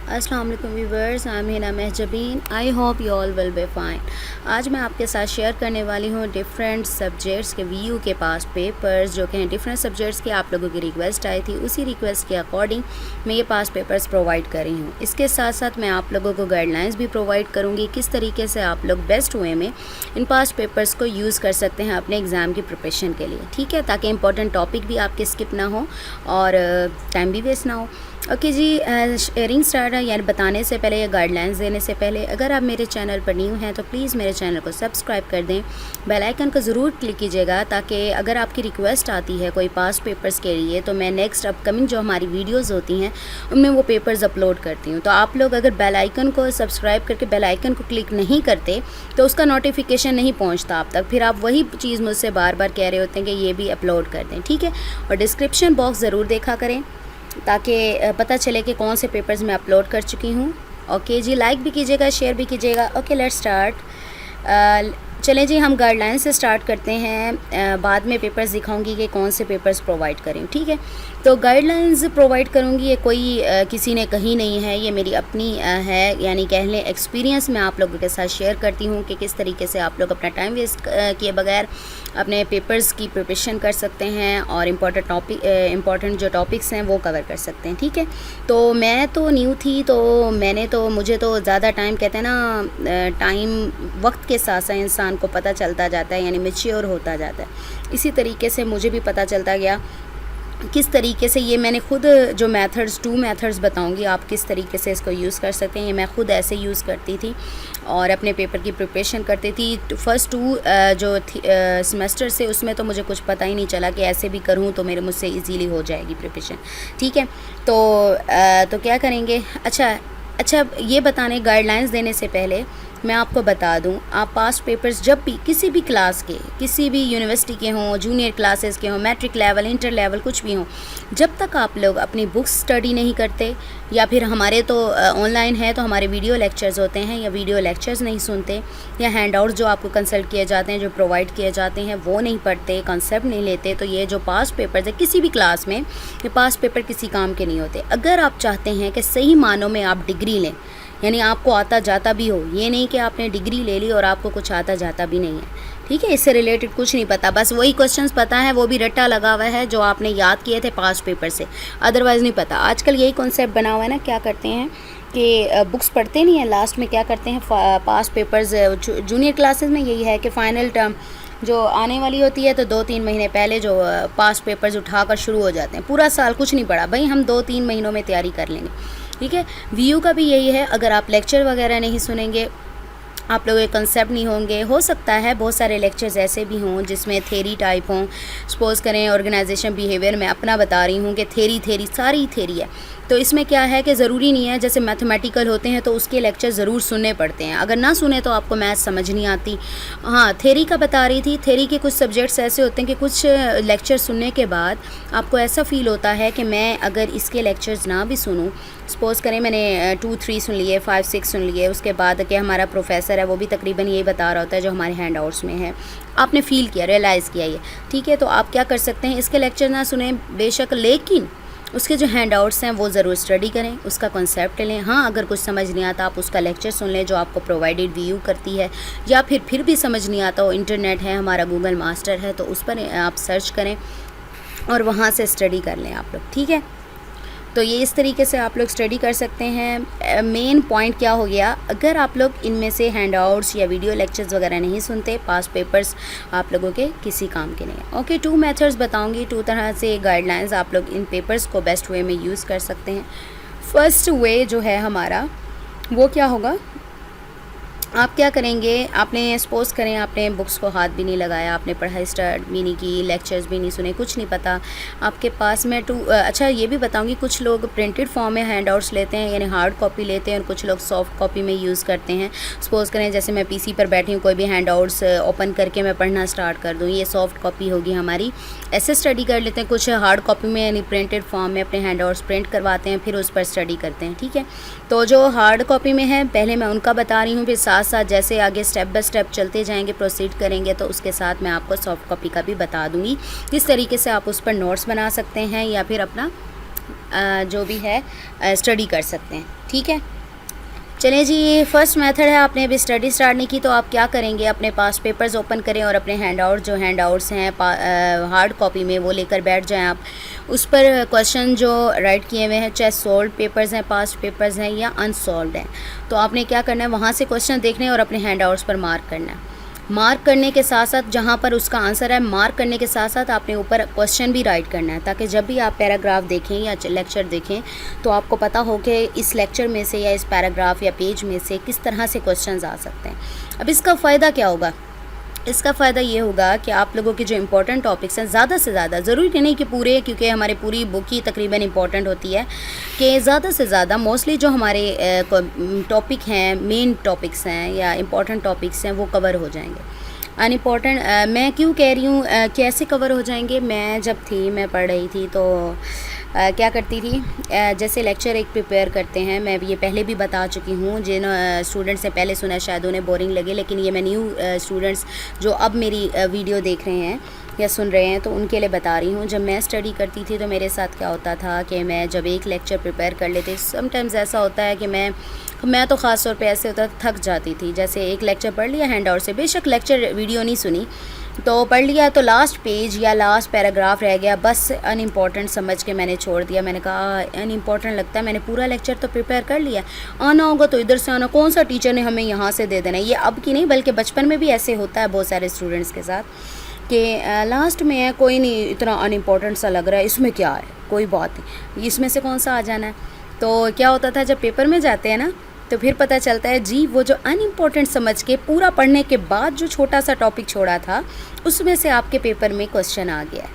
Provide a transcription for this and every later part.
अस्सलाम वालेकुम viewers, I am Hina Mahjabeen. I hope you all will be fine. आज मैं आपके साथ शेयर करने वाली हूँ डिफरेंट सब्जेक्ट्स के वीयू के पास पेपर्स जो कि हैं डिफरेंट सब्जेक्ट्स के। आप लोगों की रिक्वेस्ट आई थी, उसी रिक्वेस्ट के अकॉर्डिंग मैं ये पास पेपर्स प्रोवाइड कर रही हूँ। इसके साथ साथ मैं आप लोगों को गाइडलाइंस भी प्रोवाइड करूँगी किस तरीके से आप लोग बेस्ट वे में इन पास पेपर्स को यूज़ कर सकते हैं अपने एग्ज़ाम की प्रिपरेशन के लिए, ठीक है, ताकि इंपॉर्टेंट टॉपिक भी आपके स्किप ना हो और टाइम भी वेस्ट ना हो। ओके जी, शेयरिंग स्टार्ट है यानी बताने से पहले या गाइडलाइंस देने से पहले अगर आप मेरे चैनल पर न्यू हैं तो प्लीज़ मेरे चैनल को सब्सक्राइब कर दें, बेल आइकन को ज़रूर क्लिक कीजिएगा ताकि अगर आपकी रिक्वेस्ट आती है कोई पास पेपर्स के लिए तो मैं नेक्स्ट अपकमिंग जो हमारी वीडियोस होती हैं उनमें वो पेपर्स अपलोड करती हूँ। तो आप लोग अगर बेल आइकन को सब्सक्राइब करके बेल आइकन को क्लिक नहीं करते तो उसका नोटिफिकेशन नहीं पहुँचता आप तक, फिर आप वही चीज़ मुझसे बार बार कह रहे होते हैं कि ये भी अपलोड कर दें, ठीक है। और डिस्क्रिप्शन बॉक्स ज़रूर देखा करें ताकि पता चले कि कौन से पेपर्स मैं अपलोड कर चुकी हूँ। ओके जी, लाइक भी कीजिएगा, शेयर भी कीजिएगा। Okay, let's start. चलें जी, हम गाइडलाइन से स्टार्ट करते हैं। बाद में पेपर्स दिखाऊंगी कि कौन से पेपर्स प्रोवाइड करें, ठीक है। तो गाइडलाइंस प्रोवाइड करूंगी, ये कोई किसी ने कही नहीं है, ये मेरी अपनी है, यानी कह लें एक्सपीरियंस मैं आप लोगों के साथ शेयर करती हूँ कि किस तरीके से आप लोग अपना टाइम वेस्ट किए बगैर अपने पेपर्स की प्रिपरेशन कर सकते हैं और इम्पॉर्टेंट जो टॉपिक्स हैं वो कवर कर सकते हैं, ठीक है। तो मैं तो न्यू थी तो मुझे तो ज़्यादा टाइम, कहते हैं ना, टाइम वक्त के साथ साथ इंसान को पता चलता जाता है, यानी मैच्योर होता जाता है। इसी तरीके से मुझे भी पता चलता गया किस तरीके से ये मैंने खुद जो टू मेथड्स बताऊंगी आप किस तरीके से इसको यूज़ कर सकते हैं। ये मैं खुद ऐसे यूज़ करती थी और अपने पेपर की प्रिपरेशन करती थी। फर्स्ट टू जो सेमेस्टर से उसमें तो मुझे कुछ पता ही नहीं चला कि ऐसे भी करूँ तो मुझसे इजीली हो जाएगी प्रिपरेशन, ठीक है। तो क्या करेंगे, अच्छा ये बताने गाइडलाइंस देने से पहले मैं आपको बता दूं, आप पास पेपर्स जब भी किसी भी क्लास के, किसी भी यूनिवर्सिटी के हों, जूनियर क्लासेस के हों, मैट्रिक लेवल, इंटर लेवल, कुछ भी हों, जब तक आप लोग अपनी बुक्स स्टडी नहीं करते या फिर हमारे तो ऑनलाइन है तो हमारे वीडियो लेक्चर्स होते हैं या वीडियो लेक्चर्स नहीं सुनते या हैंड जो आपको कंसल्ट किए जाते हैं, जो प्रोवाइड किए जाते हैं वो नहीं पढ़ते, कंसेप्ट नहीं लेते, तो ये जो पास पेपर्स है किसी भी क्लास में, ये पास पेपर किसी काम के नहीं होते। अगर आप चाहते हैं कि सही मानों में आप डिग्री लें, यानी आपको आता जाता भी हो, ये नहीं कि आपने डिग्री ले ली और आपको कुछ आता जाता भी नहीं है, ठीक है, इससे रिलेटेड कुछ नहीं पता, बस वही क्वेश्चंस पता है, वो भी रट्टा लगा हुआ है जो आपने याद किए थे पास पेपर से, अदरवाइज़ नहीं पता। आजकल यही कॉन्सेप्ट बना हुआ है ना, क्या करते हैं कि बुक्स पढ़ते नहीं हैं, लास्ट में क्या करते हैं पास पेपर्स, जूनियर क्लासेस में यही है कि फ़ाइनल टर्म जो आने वाली होती है तो 2-3 महीने पहले जो पास पेपर्स उठाकर शुरू हो जाते हैं। पूरा साल कुछ नहीं पढ़ा भाई, हम 2-3 महीनों में तैयारी कर लेंगे, ठीक है। वीयू का भी यही है, अगर आप लेक्चर वगैरह नहीं सुनेंगे, आप लोगों के कंसेप्ट नहीं होंगे, हो सकता है बहुत सारे लेक्चर्स ऐसे भी हों जिसमें थेरी टाइप हों। सपोज़ करें ऑर्गेनाइजेशन बिहेवियर में अपना बता रही हूँ कि थेरी सारी थेरी है, तो इसमें क्या है कि ज़रूरी नहीं है, जैसे मैथमेटिकल होते हैं तो उसके लेक्चर ज़रूर सुनने पड़ते हैं, अगर ना सुने तो आपको मैथ समझ नहीं आती। हाँ, थेरी का बता रही थी, थेरी के कुछ सब्जेक्ट्स ऐसे होते हैं कि कुछ लेक्चर सुनने के बाद आपको ऐसा फ़ील होता है कि मैं अगर इसके लेक्चर्स ना भी सुनूँ, सपोज़ करें मैंने 2-3 सुन लिए, 5-6 सुन लिए, उसके बाद कि हमारा प्रोफेसर है वो भी तकरीबन यही बता रहा होता है जो हमारे हैंड आउट्स में है, आपने फ़ील किया, रियलाइज़ किया ये, ठीक है। तो आप क्या कर सकते हैं, इसके लेक्चर ना सुने बेशक, लेकिन उसके जो हैंड आउट्स हैं वो ज़रूर स्टडी करें, उसका कॉन्सेप्ट लें। हाँ, अगर कुछ समझ नहीं आता आप उसका लेक्चर सुन लें जो आपको प्रोवाइडेड वीयू करती है, या फिर भी समझ नहीं आता हो, इंटरनेट है हमारा, गूगल मास्टर है, तो उस पर आप सर्च करें और वहाँ से स्टडी कर लें आप लोग, ठीक है। तो ये इस तरीके से आप लोग स्टडी कर सकते हैं। मेन पॉइंट क्या हो गया, अगर आप लोग इनमें से हैंड आउट्स या वीडियो लेक्चर्स वगैरह नहीं सुनते, पास पेपर्स आप लोगों के किसी काम के नहीं है। ओके, 2 मेथड्स बताऊंगी, 2 तरह से गाइडलाइंस आप लोग इन पेपर्स को बेस्ट वे में यूज़ कर सकते हैं। फर्स्ट वे जो है हमारा वो क्या होगा, आप क्या करेंगे, आपने सपोज़ करें आपने बुक्स को हाथ भी नहीं लगाया, आपने पढ़ाई स्टार्ट भी नहीं की, लेक्चर्स भी नहीं सुने, कुछ नहीं पता आपके पास में अच्छा ये भी बताऊंगी, कुछ लोग प्रिंटेड फॉर्म में हैंड आउट्स लेते हैं, यानी हार्ड कॉपी लेते हैं, और कुछ लोग सॉफ्ट कॉपी में यूज़ करते हैं। सपोज़ करें जैसे मैं पीसी पर बैठी हूँ, कोई भी हैंड आउट्स ओपन करके मैं पढ़ना स्टार्ट कर दूँ, ये सॉफ्ट कॉपी होगी हमारी, ऐसे स्टडी कर लेते हैं। कुछ हार्ड कॉपी में यानी प्रिंटेड फॉर्म में अपने हैंड आउट्स प्रिंट करवाते हैं, फिर उस पर स्टडी करते हैं, ठीक है। तो जो हार्ड कॉपी में है पहले मैं उनका बता रही हूँ, फिर साथ साथ जैसे आगे स्टेप बाय स्टेप चलते जाएंगे, प्रोसीड करेंगे, तो उसके साथ मैं आपको सॉफ्ट कॉपी का भी बता दूंगी किस तरीके से आप उस पर नोट्स बना सकते हैं या फिर अपना जो भी है स्टडी कर सकते हैं। ठीक है, चलिए जी, फर्स्ट मेथड है, आपने अभी स्टडी स्टार्ट नहीं की तो आप क्या करेंगे, अपने पास पेपर्स ओपन करें और अपने हैंड आउट्स हैं हार्ड कॉपी में वो लेकर बैठ जाएं आप। उस पर क्वेश्चन जो राइट किए हुए हैं, चाहे सॉल्व पेपर्स हैं, पास्ट पेपर्स हैं या अनसॉल्व्ड हैं, तो आपने क्या करना है, वहाँ से क्वेश्चन देखने और अपने हैंड आउट्स पर मार्क करना है। मार्क करने के साथ साथ जहाँ पर उसका आंसर है, मार्क करने के साथ साथ आपने ऊपर क्वेश्चन भी राइट करना है, ताकि जब भी आप पैराग्राफ देखें या लेक्चर देखें तो आपको पता हो कि इस लेक्चर में से या इस पैराग्राफ या पेज में से किस तरह से क्वेश्चंस आ सकते हैं। अब इसका फ़ायदा क्या होगा, इसका फ़ायदा ये होगा कि आप लोगों के जो इम्पोर्टेंट टॉपिक्स हैं, ज़्यादा से ज़्यादा, ज़रूरी नहीं कि पूरे, क्योंकि हमारी पूरी बुक ही तकरीबन इम्पोर्टेंट होती है, कि ज़्यादा से ज़्यादा मोस्टली जो हमारे टॉपिक हैं, मेन टॉपिक्स हैं या इम्पोर्टेंट टॉपिक्स हैं, वो कवर हो जाएंगे। अनइम्पॉर्टेंट मैं क्यों कह रही हूँ कैसे कवर हो जाएंगे, मैं पढ़ रही थी तो क्या करती थी, जैसे लेक्चर एक प्रिपेयर करते हैं, मैं ये पहले भी बता चुकी हूँ, जिन स्टूडेंट्स ने पहले सुना शायद उन्हें बोरिंग लगे, लेकिन ये मैं न्यू स्टूडेंट्स जो अब मेरी वीडियो देख रहे हैं या सुन रहे हैं तो उनके लिए बता रही हूँ। जब मैं स्टडी करती थी तो मेरे साथ क्या होता था कि मैं जब एक लेक्चर प्रिपेयर कर लेती, समटाइम्स ऐसा होता है कि मैं तो ख़ास तौर पे ऐसे होता थक जाती थी, जैसे एक लेक्चर पढ़ लिया हैंड आउट से, बेशक लेक्चर वीडियो नहीं सुनी तो पढ़ लिया, तो लास्ट पेज या लास्ट पैराग्राफ रह गया, बस अनइम्पॉर्टेंट समझ के मैंने छोड़ दिया। मैंने कहा अनइम्पॉर्टेंट लगता है, मैंने पूरा लेक्चर तो प्रिपेयर कर लिया, आना होगा तो इधर से आना, कौन सा टीचर ने हमें यहाँ से दे देना। ये अब की नहीं बल्कि बचपन में भी ऐसे होता है बहुत सारे स्टूडेंट्स के साथ कि लास्ट में है, कोई नहीं, इतना अनइम्पॉर्टेंट सा लग रहा है, इसमें क्या है, कोई बात नहीं, इसमें से कौन सा आ जाना है। तो क्या होता था, जब पेपर में जाते हैं ना तो फिर पता चलता है जी वो जो अनइम्पॉर्टेंट समझ के पूरा पढ़ने के बाद जो छोटा सा टॉपिक छोड़ा था उसमें से आपके पेपर में क्वेश्चन आ गया।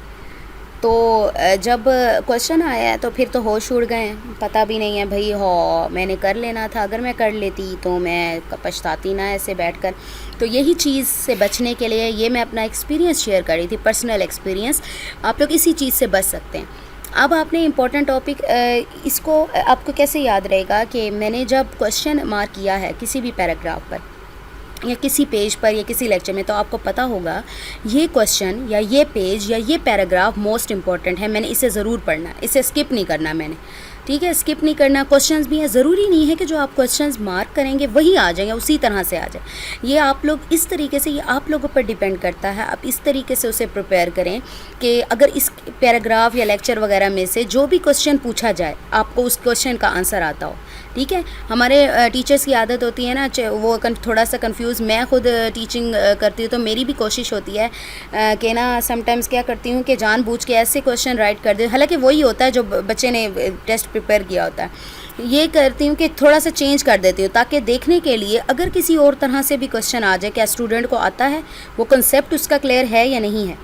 तो जब क्वेश्चन आया तो फिर तो होश उड़ गए, पता भी नहीं है भाई, हो मैंने कर लेना था, अगर मैं कर लेती तो मैं पछताती ना ऐसे बैठकर। तो यही चीज़ से बचने के लिए ये मैं अपना एक्सपीरियंस शेयर कर रही थी, पर्सनल एक्सपीरियंस, आप लोग इसी चीज़ से बच सकते हैं। अब आपने इम्पोर्टेंट टॉपिक इसको आपको कैसे याद रहेगा कि मैंने जब क्वेश्चन मार्क किया है किसी भी पैराग्राफ पर या किसी पेज पर या किसी लेक्चर में, तो आपको पता होगा ये क्वेश्चन या ये पेज या ये पैराग्राफ मोस्ट इम्पॉर्टेंट है, मैंने इसे ज़रूर पढ़ना, इसे स्किप नहीं करना मैंने। ठीक है, स्किप नहीं करना। क्वेश्चंस भी हैं, ज़रूरी नहीं है कि जो आप क्वेश्चंस मार्क करेंगे वही आ जाएंगे, उसी तरह से आ जाए। ये आप लोग इस तरीके से, ये आप लोगों पर डिपेंड करता है, आप इस तरीके से उसे प्रिपेयर करें कि अगर इस पैराग्राफ या लेक्चर वगैरह में से जो भी क्वेश्चन पूछा जाए आपको उस क्वेश्चन का आंसर आता हो। ठीक है, हमारे टीचर्स की आदत होती है ना, वो थोड़ा सा कंफ्यूज, मैं खुद टीचिंग करती हूँ तो मेरी भी कोशिश होती है कि ना समटाइम्स क्या करती हूँ कि जानबूझ के ऐसे क्वेश्चन राइट कर दे, हालांकि वही होता है जो बच्चे ने टेस्ट प्रिपेयर किया होता है, ये करती हूँ कि थोड़ा सा चेंज कर देती हूँ ताकि देखने के लिए अगर किसी और तरह से भी क्वेश्चन आ जाए, क्या स्टूडेंट को आता है, वो कंसेप्ट उसका क्लियर है या नहीं है।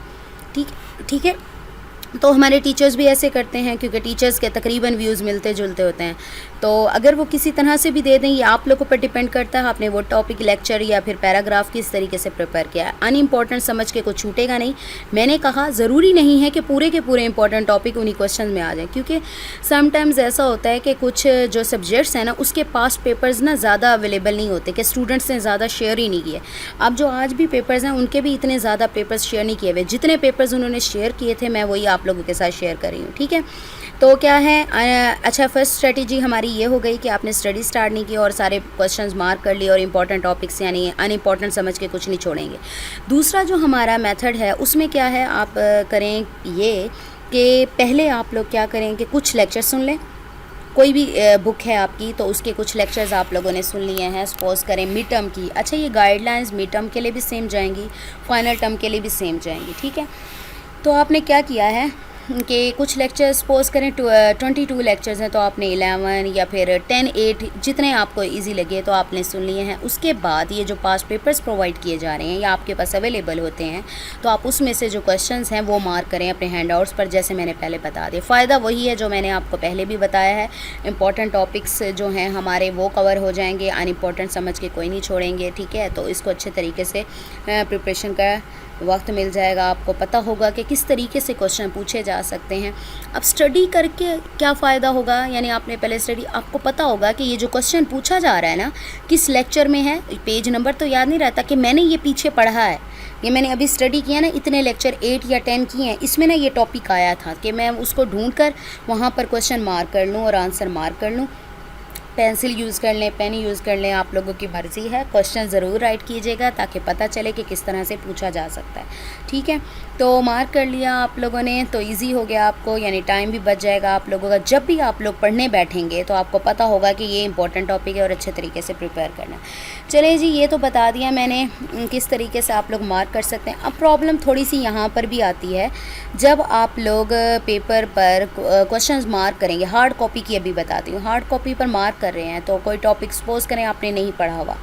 ठीक है, तो हमारे टीचर्स भी ऐसे करते हैं क्योंकि टीचर्स के तकरीबन व्यूज़ मिलते जुलते होते हैं। तो अगर वो किसी तरह से भी दे दें, ये आप लोगों पर डिपेंड करता है आपने वो टॉपिक, लेक्चर या फिर पैराग्राफ किस तरीके से प्रिपेयर किया है। अनइम्पॉर्टेंट समझ के कुछ छूटेगा नहीं। मैंने कहा ज़रूरी नहीं है कि पूरे के पूरे इंपॉर्टेंट टॉपिक उन्हीं क्वेश्चन में आ जाए, क्योंकि समटाइम्स ऐसा होता है कि कुछ जो सब्जेक्ट्स हैं ना उसके पास पेपर्स ना ज़्यादा अवेलेबल नहीं होते, कि स्टूडेंट्स ने ज़्यादा शेयर ही नहीं किए। अब जो आज भी पेपर्स हैं उनके भी इतने ज़्यादा पेपर्स शेयर नहीं किए हुए, जितने पेपर्स उन्होंने शेयर किए थे मैं वही आप लोगों के साथ शेयर कर रही हूँ। ठीक है, तो क्या है, अच्छा फर्स्ट स्ट्रेटजी हमारी ये हो गई कि आपने स्टडी स्टार्ट नहीं की और सारे क्वेश्चंस मार्क कर लिए और इंपॉर्टेंट टॉपिक्स यानी अनइम्पॉर्टेंट समझ के कुछ नहीं छोड़ेंगे। दूसरा जो हमारा मेथड है उसमें क्या है, आप करें ये कि पहले आप लोग क्या करें कि कुछ लेक्चर सुन लें। कोई भी बुक है आपकी तो उसके कुछ लेक्चर्स आप लोगों ने सुन लिए हैं, सपोज़ करें मिड टर्म की। अच्छा, ये गाइडलाइंस मिड टर्म के लिए भी सेम जाएंगी, फाइनल टर्म के लिए भी सेम जाएंगी। ठीक है, तो आपने क्या किया है कि कुछ लेक्चर्स सपोज़ करें 22 लेक्चर्स हैं तो आपने 11 या फिर 10, 8 जितने आपको इजी लगे तो आपने सुन लिए हैं। उसके बाद ये जो पास्ट पेपर्स प्रोवाइड किए जा रहे हैं या आपके पास अवेलेबल होते हैं तो आप उसमें से जो क्वेश्चंस हैं वो मार्क करें अपने हैंडआउट्स पर, जैसे मैंने पहले बता दिया। फ़ायदा वही है जो मैंने आपको पहले भी बताया है, इंपॉर्टेंट टॉपिक्स जो हैं हमारे वो कवर हो जाएंगे, अनइम्पॉर्टेंट समझ के कोई नहीं छोड़ेंगे। ठीक है, तो इसको अच्छे तरीके से प्रिपरेशन का वक्त मिल जाएगा, आपको पता होगा कि किस तरीके से क्वेश्चन पूछे जा सकते हैं। अब स्टडी करके क्या फ़ायदा होगा, यानी आपने पहले स्टडी, आपको पता होगा कि ये जो क्वेश्चन पूछा जा रहा है ना किस लेक्चर में है, पेज नंबर तो याद नहीं रहता कि मैंने ये पीछे पढ़ा है, ये मैंने अभी स्टडी किया ना, इतने लेक्चर 8 या 10 किए हैं, इसमें ना ये टॉपिक आया था कि मैं उसको ढूंढ कर वहाँ पर क्वेश्चन मार्क कर लूँ और आंसर मार्क कर लूँ। पेंसिल यूज़ कर लें, पेन यूज़ कर लें, आप लोगों की मर्ज़ी है। क्वेश्चन ज़रूर राइट कीजिएगा ताकि पता चले कि किस तरह से पूछा जा सकता है, ठीक है। तो मार्क कर लिया आप लोगों ने तो इजी हो गया आपको, यानी टाइम भी बच जाएगा आप लोगों का। जब भी आप लोग पढ़ने बैठेंगे तो आपको पता होगा कि ये इंपॉर्टेंट टॉपिक है और अच्छे तरीके से प्रिपेयर करना है। चलिए जी, ये तो बता दिया मैंने किस तरीके से आप लोग मार्क कर सकते हैं। अब प्रॉब्लम थोड़ी सी यहाँ पर भी आती है, जब आप लोग पेपर पर क्वेश्चंस मार्क करेंगे, हार्ड कॉपी की अभी बताती हूँ, हार्ड कॉपी पर मार्क कर रहे हैं तो कोई टॉपिक सपोज करें आपने नहीं पढ़ा हुआ,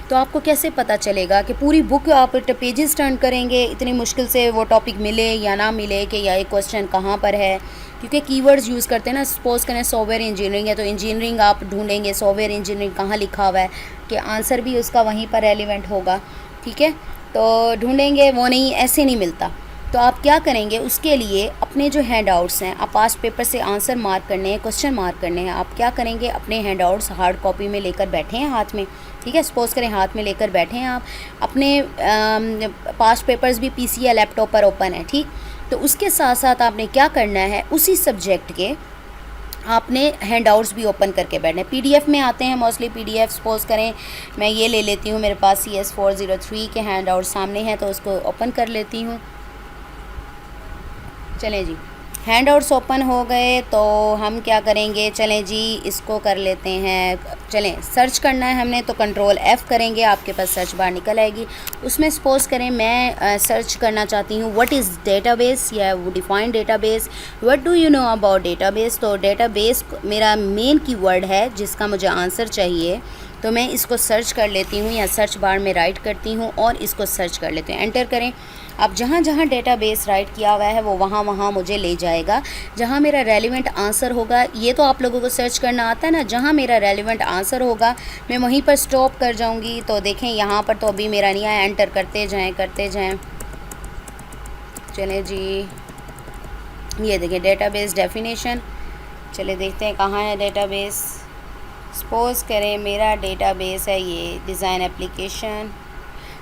तो आपको कैसे पता चलेगा कि पूरी बुक आप पेजेस टर्न करेंगे, इतनी मुश्किल से वो टॉपिक मिले या ना मिले कि या ये क्वेश्चन कहाँ पर है, क्योंकि कीवर्ड्स यूज़ करते हैं ना। सपोज करें सॉफ्टवेयर इंजीनियरिंग है तो इंजीनियरिंग आप ढूंढेंगे, सॉफ्टवेयर इंजीनियरिंग कहाँ लिखा हुआ है कि आंसर भी उसका वहीं पर रेलिवेंट होगा, ठीक है। तो ढूंढेंगे, वो नहीं, ऐसे नहीं मिलता। तो आप क्या करेंगे, उसके लिए अपने जो हैंड आउट्स हैं, आप पास्ट पेपर से आंसर मार्क करने हैं, क्वेश्चन मार्क करने हैं, आप क्या करेंगे, अपने हैंड आउट्स हार्ड कॉपी में लेकर बैठे हैं हाथ में, ठीक है। सपोज करें हाथ में लेकर बैठे हैं आप, अपने पास्ट पेपर्स भी पीसी या लैपटॉप पर ओपन है, ठीक। तो उसके साथ साथ आपने क्या करना है, उसी सब्जेक्ट के आपने हैंड आउट्स भी ओपन करके बैठना है। पीडीएफ में आते हैं मोस्टली पीडीएफ। सपोज करें मैं ये ले लेती हूँ, मेरे पास CS 403 के हैंड आउट सामने हैं तो उसको ओपन कर लेती हूँ। चलें जी, हैंड आउट्स ओपन हो गए तो हम क्या करेंगे, चलें जी इसको कर लेते हैं। चलें, सर्च करना है हमने तो कंट्रोल F करेंगे, आपके पास सर्च बार निकल आएगी। उसमें सपोज करें मैं सर्च करना चाहती हूँ व्हाट इज़ डेटाबेस या define database, what do you know about database. तो डेटाबेस मेरा मेन कीवर्ड है जिसका मुझे आंसर चाहिए, तो मैं इसको सर्च कर लेती हूँ या सर्च बार में राइट करती हूँ और इसको सर्च कर लेती हूँ। एंटर करें। अब जहाँ जहाँ डेटाबेस राइट किया हुआ है वो वहाँ वहाँ मुझे ले जाएगा जहाँ मेरा रेलिवेंट आंसर होगा। ये तो आप लोगों को सर्च करना आता है ना, जहाँ मेरा रेलिवेंट आंसर होगा मैं वहीं पर स्टॉप कर जाऊँगी। तो देखें यहाँ पर तो अभी मेरा नहीं आया, एंटर करते जाएँ करते जाएँ। चलें जी, ये देखें डेटाबेस डेफिनेशन। चले देखते हैं कहाँ है डेटाबेस। सपोज़ करें मेरा डेटाबेस है ये डिज़ाइन एप्लीकेशन।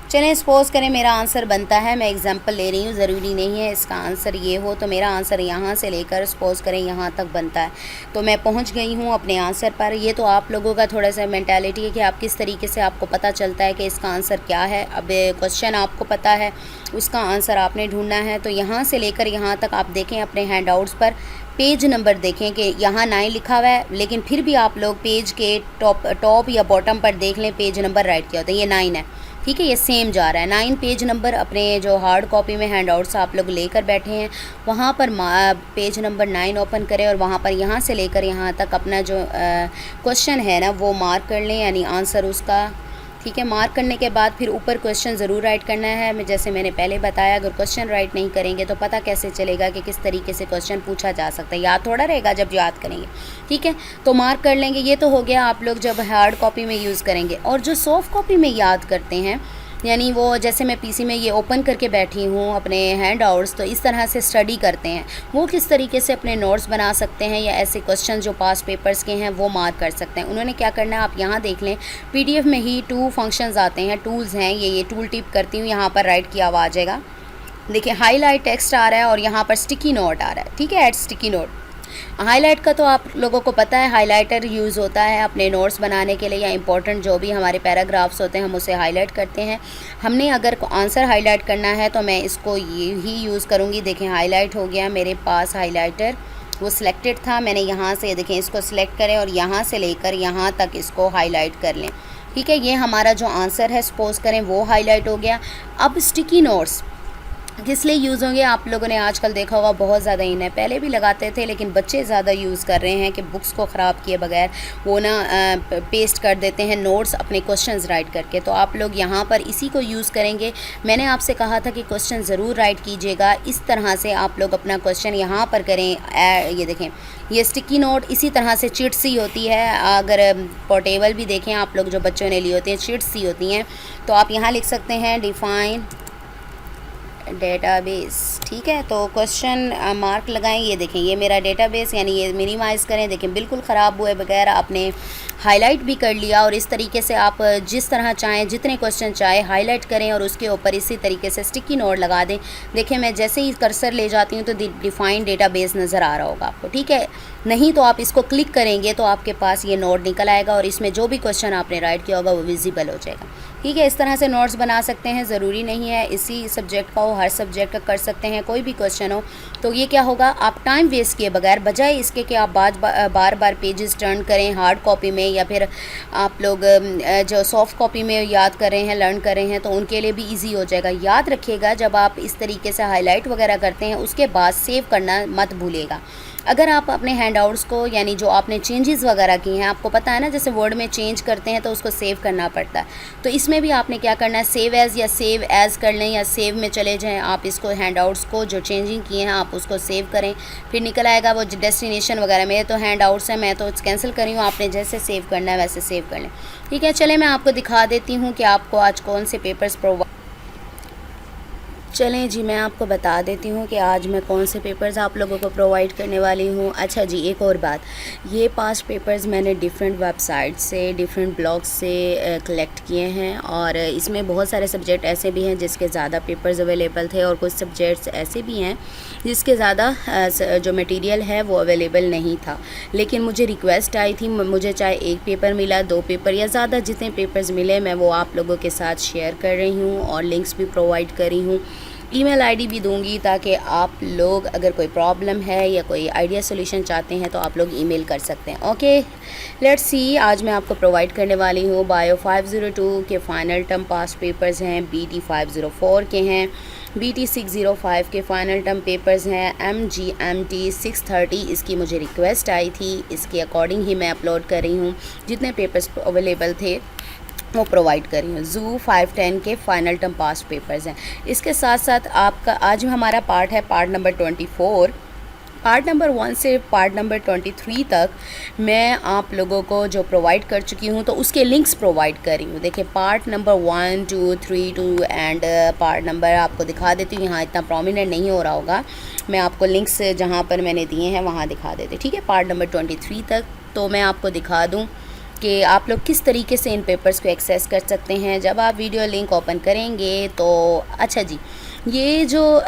चलें सपोज़ करें मेरा आंसर बनता है, मैं एग्जांपल ले रही हूँ, ज़रूरी नहीं है इसका आंसर ये हो। तो मेरा आंसर यहाँ से लेकर सपोज़ करें यहाँ तक बनता है, तो मैं पहुँच गई हूँ अपने आंसर पर। ये तो आप लोगों का थोड़ा सा मेंटालिटी है कि आप किस तरीके से आपको पता चलता है कि इसका आंसर क्या है। अब क्वेश्चन आपको पता है, उसका आंसर आपने ढूंढना है। तो यहाँ से लेकर यहाँ तक आप देखें अपने हैंड आउट्स पर पेज नंबर देखें कि यहाँ 9 लिखा हुआ है, लेकिन फिर भी आप लोग पेज के टॉप या बॉटम पर देख लें पेज नंबर राइट किया होता है, ये 9 है, ठीक है, ये सेम जा रहा है 9 पेज नंबर। अपने जो हार्ड कॉपी में हैंड आउट्स आप लोग लेकर बैठे हैं वहाँ पर पेज नंबर 9 ओपन करें और वहाँ पर यहाँ से लेकर यहाँ तक अपना जो क्वेश्चन है ना वो मार्क कर लें, यानी आंसर उसका, ठीक है। मार्क करने के बाद फिर ऊपर क्वेश्चन ज़रूर राइट करना है। जैसे मैंने पहले बताया, अगर क्वेश्चन राइट नहीं करेंगे तो पता कैसे चलेगा कि किस तरीके से क्वेश्चन पूछा जा सकता है, याद थोड़ा रहेगा जब याद करेंगे, ठीक है। तो मार्क कर लेंगे। ये तो हो गया आप लोग जब हार्ड कॉपी में यूज़ करेंगे। और जो सॉफ्ट कॉपी में याद करते हैं, यानी वो जैसे मैं पीसी में ये ओपन करके बैठी हूँ अपने हैंड आउट्स, तो इस तरह से स्टडी करते हैं, वो किस तरीके से अपने नोट्स बना सकते हैं या ऐसे क्वेश्चन जो पास्ट पेपर्स के हैं वो मार्क कर सकते हैं। उन्होंने क्या करना है, आप यहाँ देख लें पीडीएफ में ही 2 फंक्शंस आते हैं, टूल्स हैं, ये टूल टिप करती हूँ, यहाँ पर राइट किया हुआ आ जाएगा। देखिए हाईलाइट टेक्स्ट आ रहा है और यहाँ पर स्टिकी नोट आ रहा है, ठीक है, ऐड स्टिकी नोट। हाईलाइट का तो आप लोगों को पता है, हाइलाइटर यूज़ होता है अपने नोट्स बनाने के लिए या इंपॉर्टेंट जो भी हमारे पैराग्राफ्स होते हैं हम उसे हाईलाइट करते हैं। हमने अगर आंसर हाईलाइट करना है तो मैं इसको ये ही यूज़ करूँगी। देखें हाईलाइट हो गया मेरे पास हाईलाइटर, वो सिलेक्टेड था, मैंने यहाँ से देखें इसको सिलेक्ट करें और यहाँ से लेकर यहाँ तक इसको हाईलाइट कर लें, ठीक है। ये हमारा जो आंसर है सपोज़ करें वो हाईलाइट हो गया। अब स्टिकी नोट्स किस लिए यूज़ होंगे, आप लोगों ने आजकल देखा होगा बहुत ज़्यादा इन है, पहले भी लगाते थे लेकिन बच्चे ज़्यादा यूज़ कर रहे हैं कि बुक्स को ख़राब किए बगैर वो ना पेस्ट कर देते हैं नोट्स अपने क्वेश्चंस राइट करके। तो आप लोग यहाँ पर इसी को यूज़ करेंगे। मैंने आपसे कहा था कि क्वेश्चन ज़रूर राइट कीजिएगा, इस तरह से आप लोग अपना क्वेश्चन यहाँ पर करें। ये देखें ये स्टिकी नोट इसी तरह से चिट्स सी होती है, अगर पोर्टेबल भी देखें आप लोग जो बच्चों ने लिए होते हैं चिट्स सी होती हैं, तो आप यहाँ लिख सकते हैं डिफ़ाइन डेटाबेस, ठीक है। तो क्वेश्चन मार्क लगाएं, ये देखें ये मेरा डेटाबेस, यानी ये मिनिमाइज़ करें। देखें बिल्कुल ख़राब हुए बगैर आपने हाईलाइट भी कर लिया और इस तरीके से आप जिस तरह चाहें जितने क्वेश्चन चाहें हाईलाइट करें और उसके ऊपर इसी तरीके से स्टिकी नोट लगा दें। देखिए मैं जैसे ही कर्सर ले जाती हूँ तो डिफाइंड डेटाबेस नज़र आ रहा होगा आपको, ठीक है। नहीं तो आप इसको क्लिक करेंगे तो आपके पास ये नोट निकल आएगा और इसमें जो भी क्वेश्चन आपने राइट किया होगा वो विजिबल हो जाएगा, ठीक है। इस तरह से नोट्स बना सकते हैं, ज़रूरी नहीं है इसी सब्जेक्ट का हो, हर सब्जेक्ट का कर सकते हैं, कोई भी क्वेश्चन हो। तो ये क्या होगा, आप टाइम वेस्ट किए बगैर, बजाय इसके कि आप बार बार पेजेस टर्न करें हार्ड कॉपी में या फिर आप लोग जो सॉफ्ट कॉपी में याद कर रहे हैं, लर्न कर रहे हैं, तो उनके लिए भी ईजी हो जाएगा। याद रखिएगा जब आप इस तरीके से हाईलाइट वगैरह करते हैं उसके बाद सेव करना मत भूलिएगा। अगर आप अपने हैंडआउट्स को यानी जो आपने चेंजेस वगैरह किए हैं, आपको पता है ना जैसे वर्ड में चेंज करते हैं तो उसको सेव करना पड़ता है, तो इसमें भी आपने क्या करना है, सेव एज़ या सेव एज़ कर लें या सेव में चले जाएं। आप इसको हैंडआउट्स को जो चेंजिंग किए हैं आप उसको सेव करें, फिर निकल आएगा वो डेस्टिनेशन वगैरह। मेरे तो हैंडआउट्स हैं, मैं तो कैंसिल करी हूँ, आपने जैसे सेव करना है वैसे सेव कर लें, ठीक है। चले मैं आपको दिखा देती हूँ कि आपको आज कौन से पेपर्स चलें जी, मैं आपको बता देती हूँ कि आज मैं कौन से पेपर्स आप लोगों को प्रोवाइड करने वाली हूँ। अच्छा जी, एक और बात, ये 5 पेपर्स मैंने डिफरेंट वेबसाइट से, डिफरेंट ब्लॉग्स से कलेक्ट किए हैं और इसमें बहुत सारे सब्जेक्ट ऐसे भी हैं जिसके ज़्यादा पेपर्स अवेलेबल थे और कुछ सब्जेक्ट्स ऐसे भी हैं जिसके ज़्यादा जो मटेरियल है वो अवेलेबल नहीं था। लेकिन मुझे रिक्वेस्ट आई थी, मुझे चाहे 1 पेपर मिला, 2 पेपर या ज़्यादा जितने पेपर्स मिले मैं वो आप लोगों के साथ शेयर कर रही हूँ और लिंक्स भी प्रोवाइड कर रही हूँ। ईमेल आईडी भी दूंगी ताकि आप लोग अगर कोई प्रॉब्लम है या कोई आइडिया सॉल्यूशन चाहते हैं तो आप लोग ईमेल कर सकते हैं। ओके, लेट्स सी, आज मैं आपको प्रोवाइड करने वाली हूँ बायो 502 के फाइनल टर्म पास पेपर्स हैं, BT 504 के हैं, BT 605 के फाइनल टर्म पेपर्स हैं, MGMT 630 इसकी मुझे रिक्वेस्ट आई थी, इसके अकॉर्डिंग ही मैं अपलोड कर रही हूँ। जितने पेपर्स अवेलेबल थे वो प्रोवाइड कर रही हूँ। जू 510 के फाइनल टर्म पास पेपर्स हैं। इसके साथ साथ आपका आज हमारा पार्ट है पार्ट नंबर 24। पार्ट नंबर 1 से पार्ट नंबर 23 तक मैं आप लोगों को जो प्रोवाइड कर चुकी हूँ तो उसके लिंक्स प्रोवाइड कर रही हूँ। देखिए part number 1, 2, 3, 2 and part number आपको दिखा देती हूँ। यहाँ इतना प्रोमिनेंट नहीं हो रहा होगा, मैं आपको लिंक्स जहाँ पर मैंने दिए हैं वहाँ दिखा देती, ठीक है। पार्ट नंबर 23 तक तो मैं आपको दिखा दूँ कि आप लोग किस तरीके से इन पेपर्स को एक्सेस कर सकते हैं जब आप वीडियो लिंक ओपन करेंगे तो। अच्छा जी, ये जो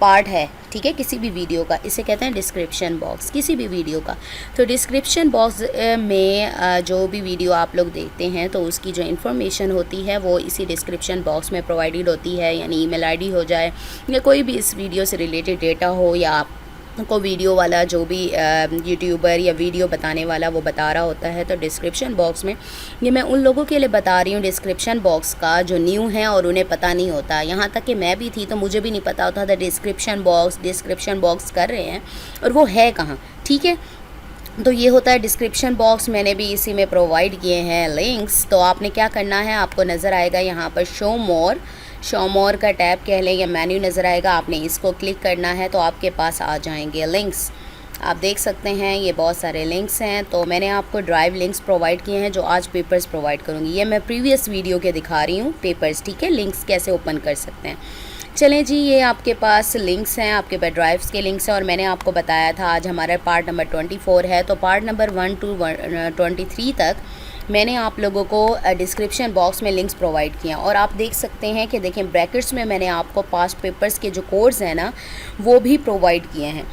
पार्ट है, ठीक है, किसी भी वीडियो का, इसे कहते हैं डिस्क्रिप्शन बॉक्स, किसी भी वीडियो का। तो डिस्क्रिप्शन बॉक्स में जो भी वीडियो आप लोग देखते हैं तो उसकी जो इन्फॉर्मेशन होती है वो इसी डिस्क्रिप्शन बॉक्स में प्रोवाइडेड होती है, यानी ईमेल आईडी हो जाए या कोई भी इस वीडियो से रिलेटेड डेटा हो या आप को वीडियो वाला जो भी यूट्यूबर या वीडियो बताने वाला वो बता रहा होता है, तो डिस्क्रिप्शन बॉक्स में ये मैं उन लोगों के लिए बता रही हूँ डिस्क्रिप्शन बॉक्स का जो न्यू है और उन्हें पता नहीं होता। यहाँ तक कि मैं भी थी तो मुझे भी नहीं पता होता था डिस्क्रिप्शन बॉक्स कर रहे हैं और वो है कहाँ, ठीक है। तो ये होता है डिस्क्रिप्शन बॉक्स, मैंने भी इसी में प्रोवाइड किए हैं लिंक्स। तो आपने क्या करना है, आपको नज़र आएगा यहाँ पर शो मोर का टैब कह लें या मेन्यू नज़र आएगा, आपने इसको क्लिक करना है तो आपके पास आ जाएंगे लिंक्स। आप देख सकते हैं ये बहुत सारे लिंक्स हैं। तो मैंने आपको ड्राइव लिंक्स प्रोवाइड किए हैं जो आज पेपर्स प्रोवाइड करूँगी। ये मैं प्रीवियस वीडियो के दिखा रही हूँ पेपर्स, ठीक है, लिंक्स कैसे ओपन कर सकते हैं। चलें जी, ये आपके पास लिंक्स हैं, आपके पास ड्राइव्स के लिंक्स हैं और मैंने आपको बताया था आज हमारा पार्ट नंबर 24 है। तो पार्ट नंबर 1 to 23 तक मैंने आप लोगों को डिस्क्रिप्शन बॉक्स में लिंक्स प्रोवाइड किए और आप देख सकते हैं कि देखें ब्रैकेट्स में मैंने आपको पास्ट पेपर्स के जो कोड्स हैं ना वो भी प्रोवाइड किए हैं।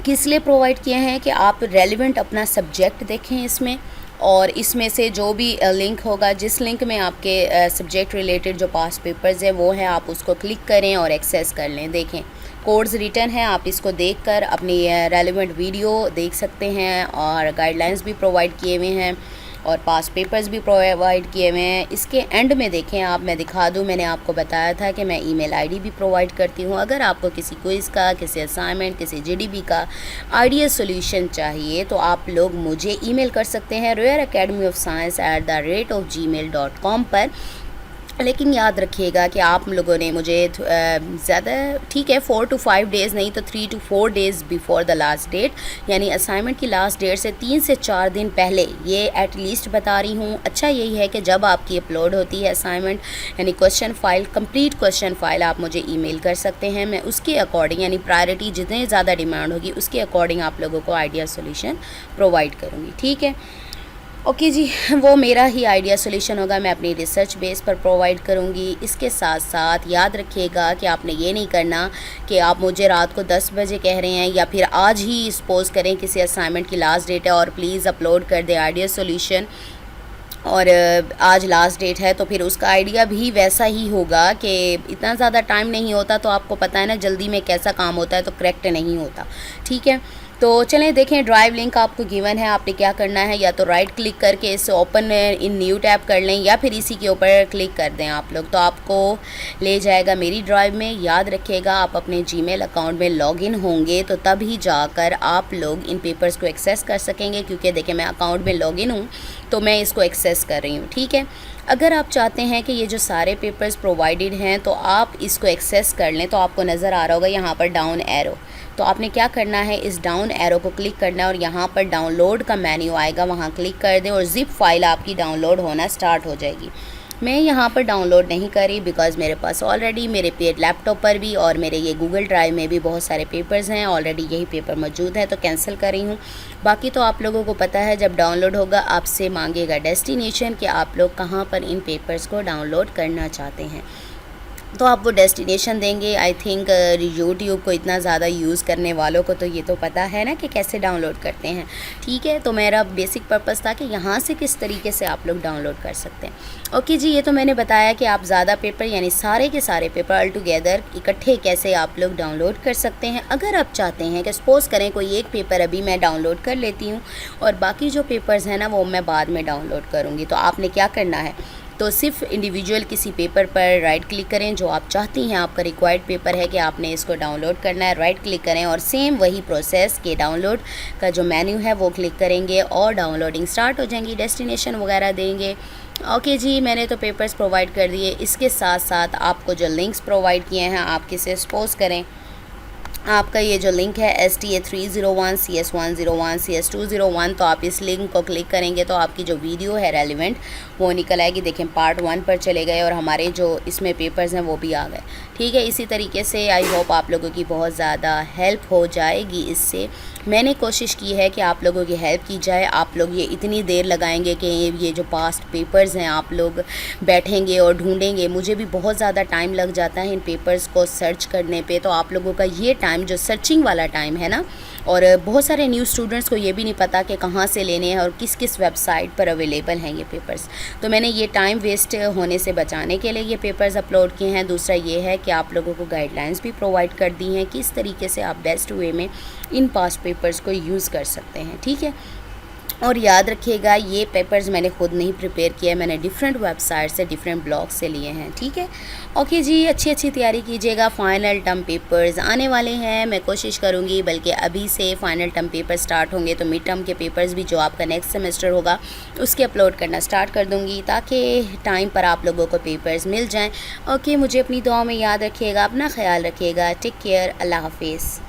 किस लिए प्रोवाइड किए हैं कि आप रेलिवेंट अपना सब्जेक्ट देखें इसमें, और इसमें से जो भी लिंक होगा, जिस लिंक में आपके सब्जेक्ट रिलेटेड जो पास्ट पेपर्स है वो है, आप उसको क्लिक करें और एक्सेस कर लें। देखें कोड्स रिटर्न है, आप इसको देखकर अपनी रेलिवेंट वीडियो देख सकते हैं और गाइडलाइंस भी प्रोवाइड किए हुए हैं और पास पेपर्स भी प्रोवाइड किए हुए हैं। इसके एंड में देखें आप, मैं दिखा दूं, मैंने आपको बताया था कि मैं ईमेल आईडी भी प्रोवाइड करती हूं। अगर आपको किसी क्विज़ का, किसी असाइनमेंट, किसी जीडीबी का आइडिया सॉल्यूशन चाहिए तो आप लोग मुझे ईमेल कर सकते हैं royalacademyofscience@gmail.com पर। लेकिन याद रखिएगा कि आप लोगों ने मुझे ज़्यादा ठीक है 4 to 5 डेज़ नहीं तो 3 to 4 days before the last date, यानी असाइनमेंट की लास्ट डेट से 3 से 4 दिन पहले ये एटलीस्ट बता रही हूँ। अच्छा यही है कि जब आपकी अपलोड होती है असाइनमेंट यानी question file, complete question file आप मुझे ईमेल कर सकते हैं। मैं उसके अकॉर्डिंग यानी प्रायोरिटी जितने ज़्यादा डिमांड होगी उसके अकॉर्डिंग आप लोगों को आइडिया सोल्यूशन प्रोवाइड करूँगी, ठीक है। ओके जी, वो मेरा ही आइडिया सोल्यूशन होगा, मैं अपनी रिसर्च बेस पर प्रोवाइड करूँगी। इसके साथ साथ याद रखिएगा कि आपने ये नहीं करना कि आप मुझे रात को 10 बजे कह रहे हैं या फिर आज ही सपोज़ करें किसी असाइनमेंट की लास्ट डेट है और प्लीज़ अपलोड कर दें आइडिया सोल्यूशन, और आज लास्ट डेट है तो फिर उसका आइडिया भी वैसा ही होगा कि इतना ज़्यादा टाइम नहीं होता। तो आपको पता है ना जल्दी में कैसा काम होता है तो करेक्ट नहीं होता, ठीक है। तो चलें देखें, ड्राइव लिंक आपको गिवन है। आपने क्या करना है, या तो राइट क्लिक करके इसे ओपन इन न्यू टैब कर लें या फिर इसी के ऊपर क्लिक कर दें आप लोग, तो आपको ले जाएगा मेरी ड्राइव में। याद रखिएगा आप अपने जीमेल अकाउंट में लॉगिन होंगे तो तभी जाकर आप लोग इन पेपर्स को एक्सेस कर सकेंगे, क्योंकि देखिए मैं अकाउंट में लॉगिन हूँ तो मैं इसको एक्सेस कर रही हूँ, ठीक है। अगर आप चाहते हैं कि ये जो सारे पेपर्स प्रोवाइडेड हैं तो आप इसको एक्सेस कर लें, तो आपको नज़र आ रहा होगा यहाँ पर डाउन एरो। तो आपने क्या करना है, इस डाउन एरो को क्लिक करना है और यहाँ पर डाउनलोड का मेन्यू आएगा, वहाँ क्लिक कर दें और ज़िप फाइल आपकी डाउनलोड होना स्टार्ट हो जाएगी। मैं यहाँ पर डाउनलोड नहीं करी बिकॉज़ मेरे पास ऑलरेडी मेरे पेड लैपटॉप पर भी और मेरे ये गूगल ड्राइव में भी बहुत सारे पेपर्स हैं, ऑलरेडी यही पेपर मौजूद है तो कैंसिल कर रही हूँ। बाकी तो आप लोगों को पता है जब डाउनलोड होगा आपसे मांगेगा डेस्टिनेशन कि आप लोग कहाँ पर इन पेपर्स को डाउनलोड करना चाहते हैं, तो आप वो डेस्टिनेशन देंगे। आई थिंक यूट्यूब को इतना ज़्यादा यूज़ करने वालों को तो ये तो पता है ना कि कैसे डाउनलोड करते हैं, ठीक है। तो मेरा बेसिक पर्पस था कि यहाँ से किस तरीके से आप लोग डाउनलोड कर सकते हैं। ओके जी, ये तो मैंने बताया कि आप ज़्यादा पेपर यानी सारे के सारे पेपर ऑल टुगेदर इकट्ठे कैसे आप लोग डाउनलोड कर सकते हैं। अगर आप चाहते हैं कि सपोज़ करें कोई एक पेपर अभी मैं डाउनलोड कर लेती हूँ और बाकी जो पेपर्स हैं ना वो मैं बाद में डाउनलोड करूँगी, तो आपने क्या करना है, तो सिर्फ इंडिविजुअल किसी पेपर पर राइट क्लिक करें जो आप चाहती हैं, आपका रिक्वायर्ड पेपर है कि आपने इसको डाउनलोड करना है, राइट क्लिक करें और सेम वही प्रोसेस के डाउनलोड का जो मेन्यू है वो क्लिक करेंगे और डाउनलोडिंग स्टार्ट हो जाएंगी, डेस्टिनेशन वगैरह देंगे। ओके जी, मैंने तो पेपर्स प्रोवाइड कर दिए। इसके साथ साथ आपको जो लिंक्स प्रोवाइड किए हैं, आप किसे सपोज़ करें आपका ये जो लिंक है STA301 CS101 CS201, तो आप इस लिंक को क्लिक करेंगे तो आपकी जो वीडियो है रेलिवेंट वो निकल आएगी। देखें पार्ट 1 पर चले गए और हमारे जो इसमें पेपर्स हैं वो भी आ गए, ठीक है। इसी तरीके से आई होप आप लोगों की बहुत ज़्यादा हेल्प हो जाएगी इससे। मैंने कोशिश की है कि आप लोगों की हेल्प की जाए। आप लोग ये इतनी देर लगाएंगे कि ये जो पास्ट पेपर्स हैं आप लोग बैठेंगे और ढूंढेंगे, मुझे भी बहुत ज़्यादा टाइम लग जाता है इन पेपर्स को सर्च करने पे। तो आप लोगों का ये टाइम जो सर्चिंग वाला टाइम है ना, और बहुत सारे न्यू स्टूडेंट्स को ये भी नहीं पता कि कहाँ से लेने हैं और किस किस वेबसाइट पर अवेलेबल हैं ये पेपर्स, तो मैंने ये टाइम वेस्ट होने से बचाने के लिए ये पेपर्स अपलोड किए हैं। दूसरा ये है कि आप लोगों को गाइडलाइंस भी प्रोवाइड कर दी हैं किस तरीके से आप बेस्ट वे में इन पास्ट पेपर्स को यूज़ कर सकते हैं, ठीक है। और याद रखिएगा ये पेपर्स मैंने खुद नहीं प्रिपेयर किया है, मैंने डिफरेंट वेबसाइट से डिफरेंट ब्लॉग से लिए हैं, ठीक है। ओके जी, अच्छी अच्छी तैयारी कीजिएगा। फाइनल टर्म पेपर्स आने वाले हैं, मैं कोशिश करूँगी बल्कि अभी से फाइनल टर्म पेपर स्टार्ट होंगे तो मिड टर्म के पेपर्स भी जो आपका नेक्स्ट सेमेस्टर होगा उसके अपलोड करना स्टार्ट कर दूँगी ताकि टाइम पर आप लोगों को पेपर्स मिल जाएँ। ओके, मुझे अपनी दुआ में याद रखिएगा, अपना ख्याल रखिएगा। टेक केयर, अल्लाह हाफिज़।